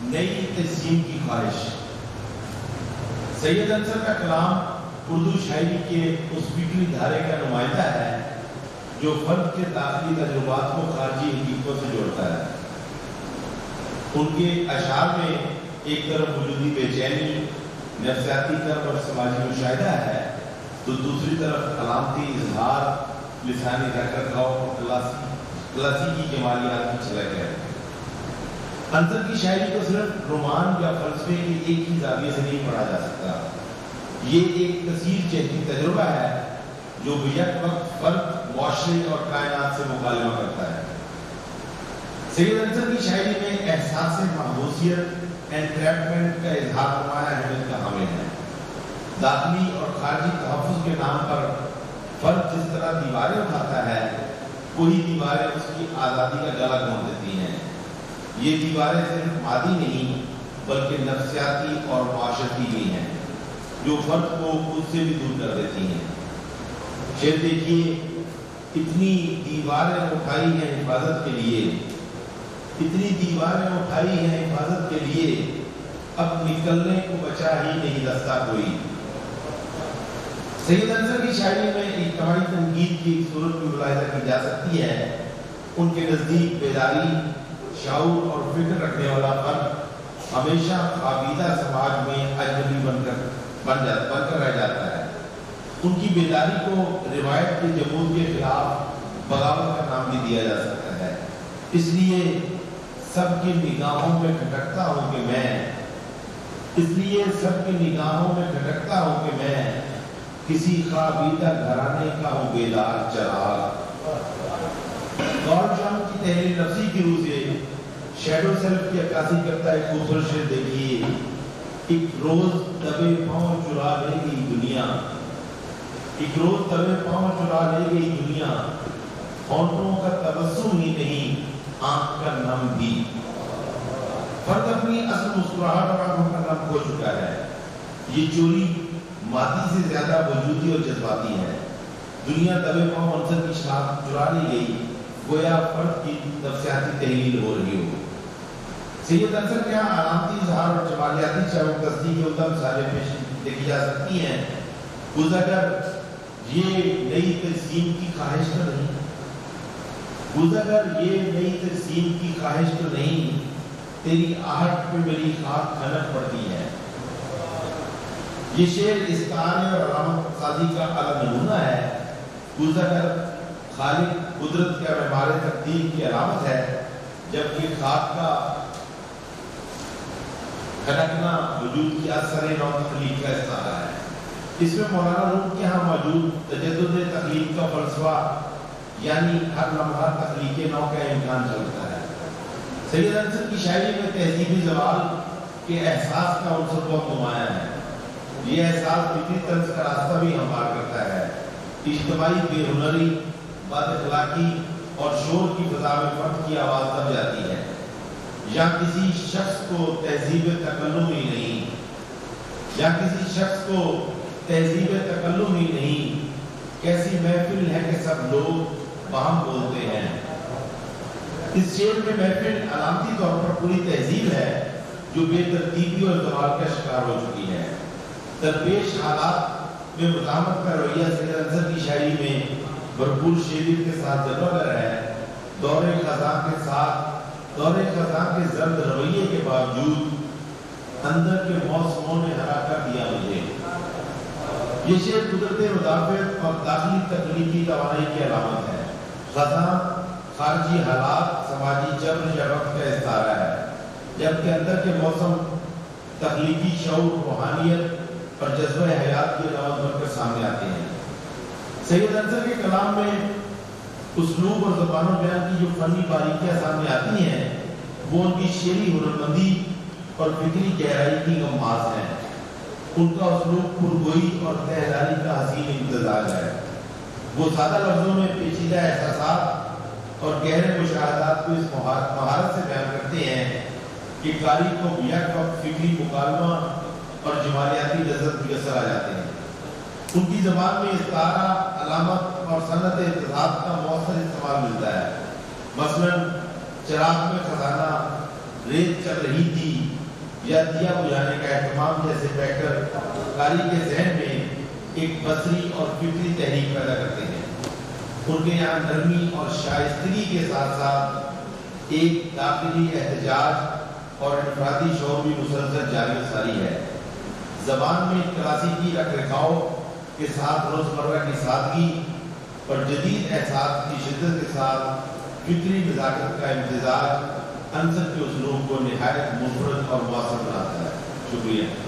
نئی تجسیم کی خواہش۔ سید انصر کا کلام اردو شاعری کے اس فکری دھارے کا نمائندہ ہے جو فرد کے داخلی تجربات کو خارجی حقیقتوں سے جوڑتا ہے۔ ان کے اشعار میں ایک طرف وجودی بے چینی، نفسیاتی کرب اور سماجی مشاہدہ ہے، تو دوسری طرف علامتی اظہار، لسانی رکھ رکھاؤ اور کلاسیکی جمالیات کی جھلک ہے۔ انصر کی شاعری کو صرف رومان یا فلسفے کے ایک ہی زاویے سے نہیں پڑھا جا سکتا۔ یہ ایک کثیر جہتی تجربہ ہے جو بیک وقت فرد، معاشرے اور کائنات سے مکالمہ کرتا ہے۔ سید انصر کی شاعری میں احساس محبوسیت، انٹریپمنٹ کا اظہار نمایاں اہمیت کا حامل ہے۔ داخلی اور خارجی تحفظ کے نام پر فرد جس طرح دیواریں اٹھاتا ہے، وہی دیواریں اس کی آزادی کا گلا گھونٹ دیتی ہیں۔ یہ دیواریں صرف مادی نہیں بلکہ نفسیاتی اور معاشرتی بھی ہیں، جو فرد کو خود سے بھی دور کر دیتی ہیں۔ شعر دیکھیے، اتنی دیواریں اٹھائی ہیں حفاظت کے لیے، اتنی دیواریں اٹھائی ہیں حفاظت کے لیے، اب نکلنے کو بچا ہی نہیں رستہ کوئی۔ سید انصر کی شاعری میں اجتماعی تنقید کی ایک صورت بھی ملاحظہ کی جا سکتی ہے۔ ان کے نزدیک بیداری، شعور اور فکر رکھنے والا فرد ہمیشہ خوابیدہ سماج میں اجنبی بن کر رہ جاتا ہے۔ ان کی بیداری کو روایت کے جمود کے خلاف بغاوت کا نام بھی دیا جا سکتا ہے۔ اس لیے سب کی نگاہوں میں کھٹکتا ہوں کہ میں کسی خوابیدہ گھرانے کا ہوں بیدار چراغ۔ گاڈ جان کی تحریر نفسی کی روح سے شیڈو سیلف کی عکاسی کرتا ہے۔ خوبصورت شعر دیکھیے، ایک روز دبے پاؤں چرا لے گئی دنیا، ایک روز دبے پاؤں چرا لے گئی دنیا، ہونٹوں کا تبسم ہی نہیں آنکھ کا نم بھی۔ فرد اپنی اصل مسکراہٹ اور آنکھوں کا نم کھو چکا ہے۔ یہ چوری مادی سے زیادہ وجودی اور جذباتی ہے۔ دنیا دبے پاؤں انصر کی شناخت چرا لی گئی، گویا فرد کی نفسیاتی تحلیل ہو رہی ہو۔ سید انصر کے یہاں علامتی اظہار اور جمالیاتی چاہوں تصدیق کے عمدہ مثالیں پیش دیکھی جا سکتی ہیں۔ گزر یہ نئی تجسیم کی خواہش تو نہیں، گزر یہ نئی تجسیم کی خواہش تو نہیں، تیری آہٹ پہ میری خاک کھنک پڑتی ہے۔ یہ شعر استعارے اور علامت سازی کا الگ نمونہ ہے۔ گزر خالق قدرت کے معمار تقدیر کی علامت ہے، جبکہ خاک کا کھنکنا وجود کی اثر نو تخلیق کا استعارہ ہے۔ اس میں مولانا روم کے ہاں موجود تجدد تخلیق کا فلسفہ، یعنی ہر لمحہ تخلیق نو کا امکان چلتا ہے۔ سید انصر کی شاعری میں تہذیبی زوال کے احساس کا عنصر بہت نمایاں ہے۔ یہ احساس فکری طرز کا راستہ بھی ہموار کرتا ہے۔ اجتماعی بے ہنری، بد اخلاقی اور شور کی فضا میں فرد کی آواز دب جاتی ہے، یا کسی شخص کو تہذیب تکلم ہی نہیں، کیسی محفل ہے کہ سب لوگ باہم بولتے ہیں۔ اس شعر میں محفل علامتی طور پر پوری تہذیب ہے جو بے ترتیبی اور زوال کا شکار ہو چکی ہے۔ درپیش حالات میں مزاحمت کا رویہ سید انصر کی شاعری میں بھرپور شعریت کے ساتھ جلوگر ہے۔ دور خزاں کے زرد رویے کے باوجود اندر کے موسموں نے ہرا کر دیا مجھے۔ یہ شعر قدرت مدافعت اور داخلی تخلیقی توانائی کی علامت ہے۔ خزاں خارجی حالات، سماجی جبر یا وقت کا استعارہ ہے، جبکہ اندر کے موسم تخلیقی شعور، روحانیت اور جذبہ حیات کی علامت بن کر سامنے آتے ہیں۔ سید انصر کے کلام میں اسلوب اور زبان و بیان کی جو فنی باریکیاں سامنے آتی ہیں، وہ ان کی شعری ہنرمندی اور فکری گہرائی کی غماز ہیں۔ ان کا اسلوب پرگوئی اور تہذاری کا حسین امتزاج ہے۔ وہ سادہ لفظوں میں پیچیدہ احساسات اور گہرے مشاہدات کو اس مہارت سے بیان کرتے ہیں کہ قاری کو یک وقت فکری مکالمہ اور جمالیاتی لذت میسر آ جاتے ہیں۔ ان کی زبان میں استعارہ، علامت اور صنعت اعتراض کا مؤثر استعمال ملتا ہے۔ مثلاً چراغ میں خزانہ، ریت چل رہی تھی یا دیا بجھانے کا اہتمام جیسے فیکٹر قاری کے ذہن میں ایک بصری اور فکری تحریک پیدا کرتے ہیں۔ ان کے یہاں نرمی اور شائستگی کے ساتھ ساتھ ایک داخلی احتجاج اور انفرادی شعور بھی مسلسل جاری و ساری ہے۔ زبان میں کلاسیکی رکھ رکھاؤ کے ساتھ روزمرہ کی سادگی اور جدید احساس کی شدت کے ساتھ فکری نزاکت کا امتزاج عنصر کے اسلوب کو نہایت منفرد اور مؤثر بناتا ہے۔ شکریہ۔